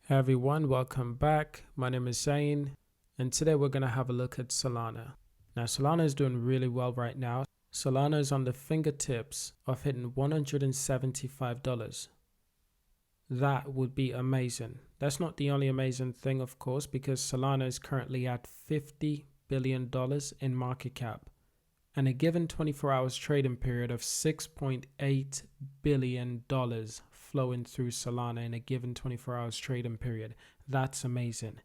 Hey everyone, welcome back. My name is Zane, and today we're going to have a look at Solana. Now, Solana is doing really well right now. Solana is on the fingertips of hitting $175. That would be amazing. That's not the only amazing thing, of course, because Solana is currently at $50 billion in market cap and a given 24 hours trading period of $6.8 billion flowing through Solana in a given 24 hours trading period. That's amazing.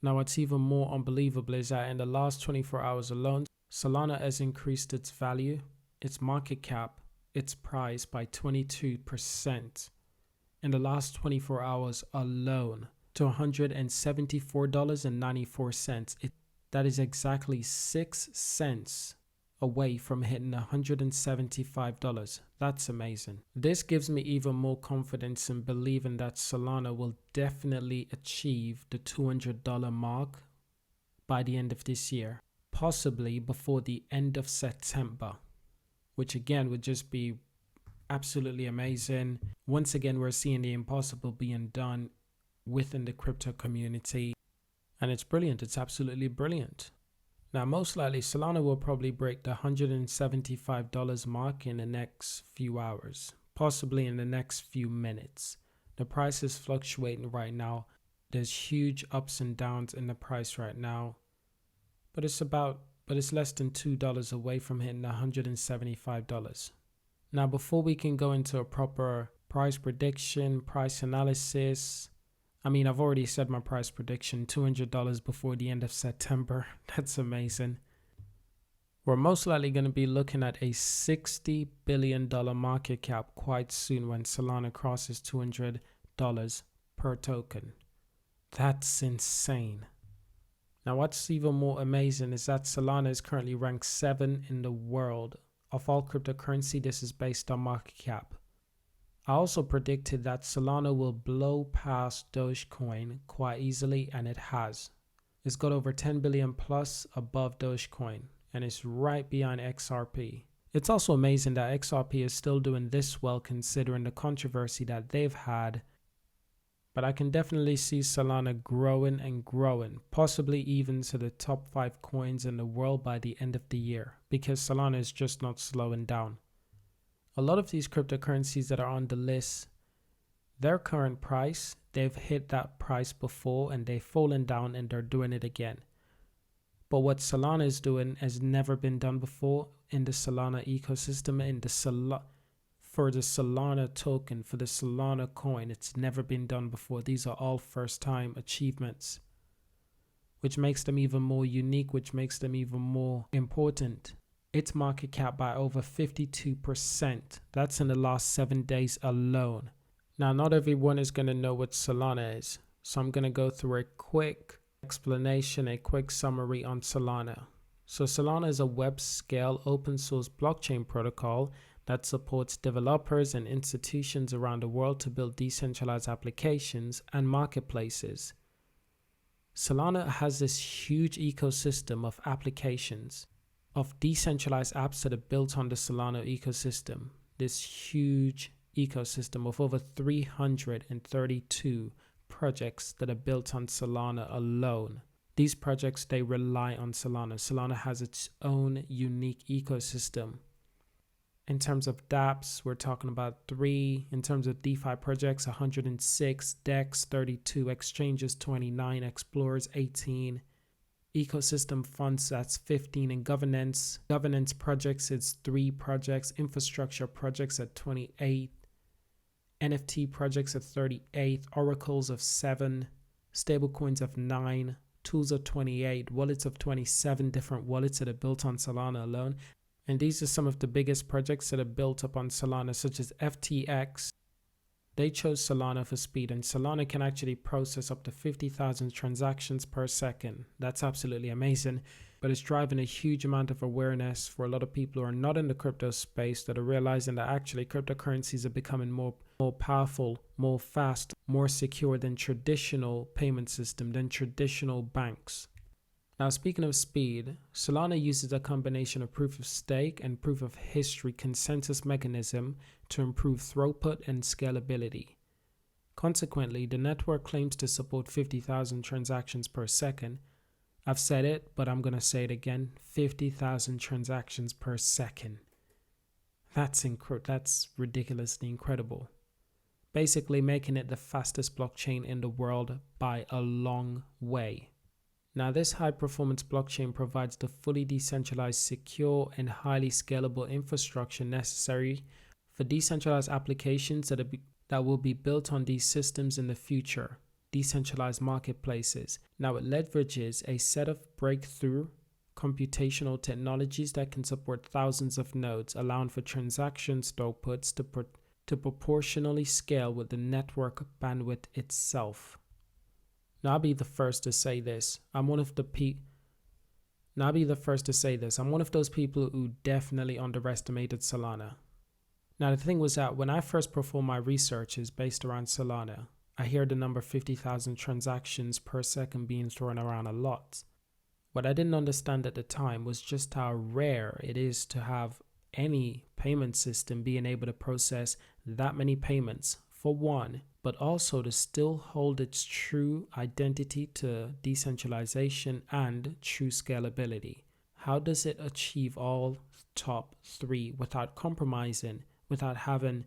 Now, what's even more unbelievable is that in the last 24 hours alone, Solana has increased its value, its market cap, its price by 22% in the last 24 hours alone to $174.94. That is exactly 6 cents away from hitting $175. That's amazing. This gives me even more confidence in believing that Solana will definitely achieve the $200 mark by the end of this year, possibly before the end of September, which again would just be absolutely amazing. Once again, we're seeing the impossible being done within the crypto community, and it's brilliant. It's absolutely brilliant. Now, most likely, Solana will probably break the $175 mark in the next few hours, possibly in the next few minutes. The price is fluctuating right now. There's huge ups and downs in the price right now, but it's less than $2 away from hitting $175. Now, before we can go into a proper price prediction, price analysis, I've already said my price prediction, $200 before the end of September. That's amazing. We're most likely going to be looking at a $60 billion market cap quite soon when Solana crosses $200 per token. That's insane. Now, what's even more amazing is that Solana is currently ranked 7 in the world. Of all cryptocurrency, this is based on market cap. I also predicted that Solana will blow past Dogecoin quite easily, and it has. It's got over 10 billion plus above Dogecoin, and it's right behind XRP. It's also amazing that XRP is still doing this well considering the controversy that they've had, but I can definitely see Solana growing and growing, possibly even to the top 5 coins in the world by the end of the year, because Solana is just not slowing down. A lot of these cryptocurrencies that are on the list, their current price, they've hit that price before and they've fallen down and they're doing it again. But what Solana is doing has never been done before in the Solana ecosystem, for the Solana token, for the Solana coin. It's never been done before. These are all first-time achievements, which makes them even more unique, which makes them even more important. Its market cap by over 52%. That's in the last 7 days alone. Now, not everyone is going to know what Solana is, so I'm going to go through a quick explanation, a quick summary on Solana. So Solana is a web-scale open-source blockchain protocol that supports developers and institutions around the world to build decentralized applications and marketplaces. Solana has this huge ecosystem of applications, of decentralized apps that are built on the Solana ecosystem. This huge ecosystem of over 332 projects that are built on Solana alone. These projects, they rely on Solana. Solana has its own unique ecosystem. In terms of dApps, we're talking about 3. In terms of DeFi projects, 106, DEX 32, exchanges 29, explorers 18, ecosystem funds, that's 15, and governance projects, it's 3 projects, infrastructure projects at 28, NFT projects at 38, oracles of 7, stablecoins of 9, tools of 28, wallets of 27 different wallets that are built on Solana alone. And these are some of the biggest projects that are built up on Solana, such as FTX. They chose Solana for speed, and Solana can actually process up to 50,000 transactions per second. That's absolutely amazing, but it's driving a huge amount of awareness for a lot of people who are not in the crypto space, that are realizing that actually cryptocurrencies are becoming more powerful, more fast, more secure than traditional payment system, than traditional banks. Now, speaking of speed, Solana uses a combination of proof of stake and proof of history consensus mechanism to improve throughput and scalability. Consequently, the network claims to support 50,000 transactions per second. I've said it, but I'm going to say it again, 50,000 transactions per second. That's ridiculously incredible. Basically making it the fastest blockchain in the world by a long way. Now, this high-performance blockchain provides the fully decentralized, secure, and highly scalable infrastructure necessary for decentralized applications that will be built on these systems in the future, decentralized marketplaces. Now, it leverages a set of breakthrough computational technologies that can support thousands of nodes, allowing for transaction throughputs to proportionally scale with the network bandwidth itself. Now, I'll be the first to say this. I'm one of those people who definitely underestimated Solana. Now, the thing was that when I first performed my researches based around Solana, I hear the number 50,000 transactions per second being thrown around a lot. What I didn't understand at the time was just how rare it is to have any payment system being able to process that many payments, for one, but also to still hold its true identity to decentralization and true scalability. How does it achieve all top three without compromising, without having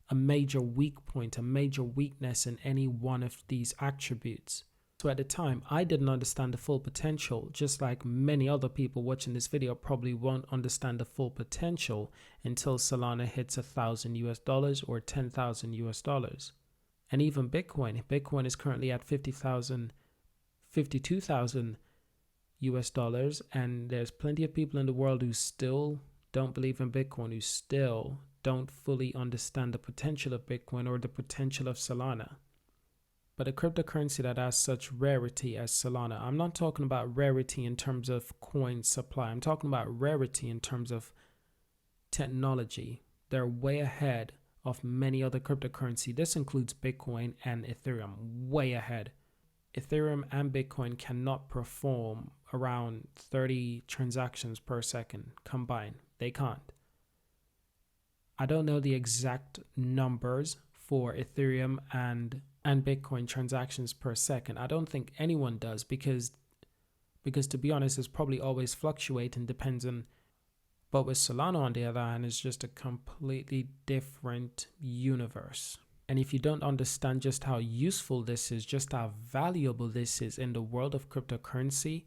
a major weak point, a major weakness in any one of these attributes? So at the time, I didn't understand the full potential, just like many other people watching this video probably won't understand the full potential until Solana hits $1,000 or $10,000. And even Bitcoin is currently at 52,000 $, and there's plenty of people in the world who still don't believe in Bitcoin, who still don't fully understand the potential of Bitcoin or the potential of Solana. But a cryptocurrency that has such rarity as Solana, I'm not talking about rarity in terms of coin supply. I'm talking about rarity in terms of technology. They're way ahead of many other cryptocurrency. This includes Bitcoin and Ethereum, way ahead. Ethereum and Bitcoin cannot perform around 30 transactions per second combined. They can't. I don't know the exact numbers for Ethereum and Bitcoin transactions per second. I don't think anyone does because to be honest, it's probably always fluctuating, depends on. But with Solana, on the other hand, it's just a completely different universe. And if you don't understand just how useful this is, just how valuable this is in the world of cryptocurrency,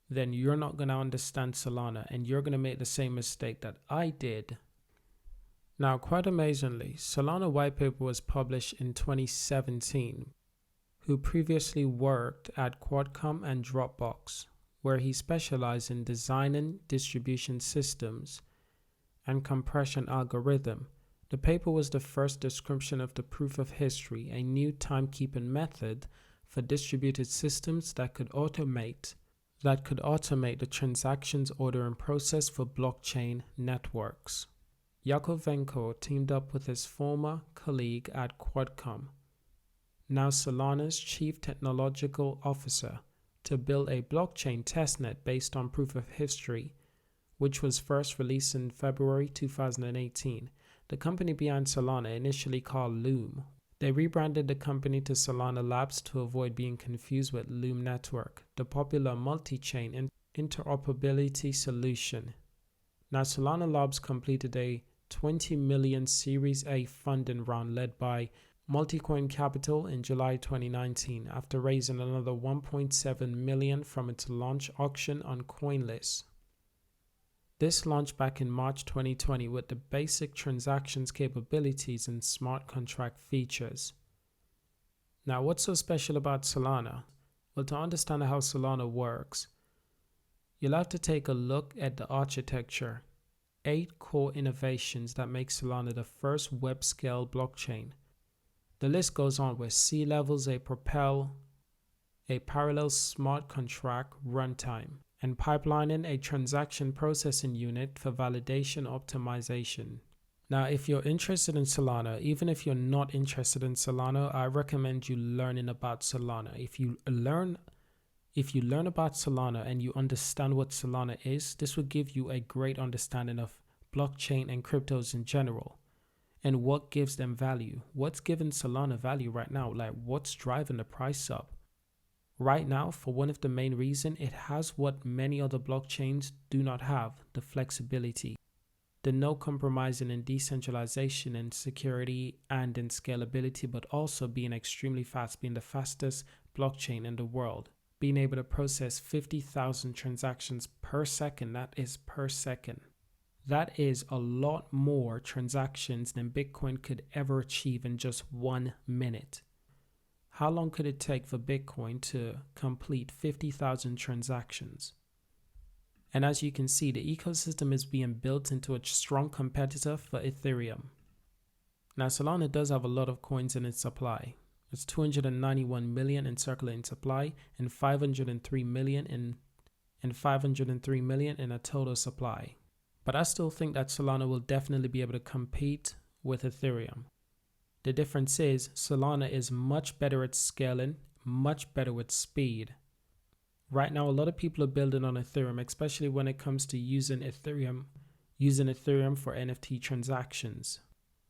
then you're not going to understand Solana, and you're going to make the same mistake that I did. Now, quite amazingly, Solana white paper was published in 2017, who previously worked at Qualcomm and Dropbox, where he specialized in designing distribution systems and compression algorithm. The paper was the first description of the proof of history, a new timekeeping method for distributed systems that could automate the transactions ordering process for blockchain networks. Yakovenko teamed up with his former colleague at Qualcomm, now Solana's chief technological officer, to build a blockchain testnet based on proof of history, which was first released in February 2018. The company behind Solana, initially called Loom, they rebranded the company to Solana Labs to avoid being confused with Loom Network, the popular multi-chain interoperability solution. Now, Solana Labs completed a 20 million Series A funding round led by Multicoin Capital in July 2019 after raising another 1.7 million from its launch auction on CoinList. This launched back in March 2020 with the basic transactions capabilities and smart contract features. Now, what's so special about Solana? Well, to understand how Solana works, you'll have to take a look at the architecture. 8 core innovations that make Solana the first web-scale blockchain. The list goes on with C-levels, a parallel smart contract runtime, and pipelining, a transaction processing unit for validation optimization. Now, if you're interested in Solana, even if you're not interested in Solana, I recommend you learning about Solana. If you learn about Solana and you understand what Solana is, this will give you a great understanding of blockchain and cryptos in general. and what gives them value. What's giving Solana value right now? Like, what's driving the price up? Right now, for one of the main reasons, it has what many other blockchains do not have, the flexibility. The no compromising in decentralization and security and in scalability, but also being extremely fast, being the fastest blockchain in the world. Being able to process 50,000 transactions per second, that is per second. That is a lot more transactions than Bitcoin could ever achieve in just 1 minute. How long could it take for Bitcoin to complete 50,000 transactions? And as you can see, the ecosystem is being built into a strong competitor for Ethereum. Now, Solana does have a lot of coins in its supply. It's 291 million in circulating supply and 503 million in a total supply. But I still think that Solana will definitely be able to compete with Ethereum. The difference is Solana is much better at scaling, much better with speed. Right now, a lot of people are building on Ethereum, especially when it comes to using Ethereum for NFT transactions.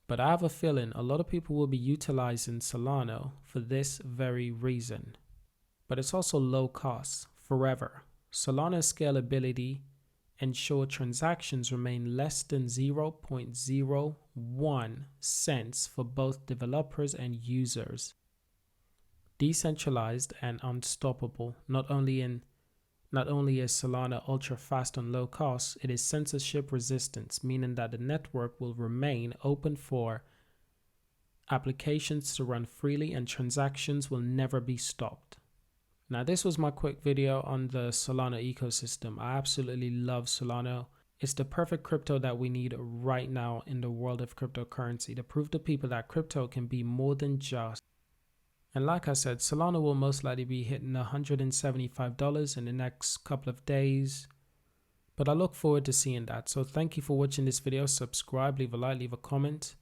But I have a feeling a lot of people will be utilizing Solana for this very reason. But it's also low cost forever. Solana's scalability ensure transactions remain less than 0.01 cents for both developers and users. Decentralized and unstoppable. Not only is Solana ultra fast and low cost, it is censorship resistant, meaning that the network will remain open for applications to run freely and transactions will never be stopped. Now, this was my quick video on the Solana ecosystem. I absolutely love Solana. It's the perfect crypto that we need right now in the world of cryptocurrency to prove to people that crypto can be more than just. And like I said, Solana will most likely be hitting $175 in the next couple of days. But I look forward to seeing that. So thank you for watching this video. Subscribe, leave a like, leave a comment.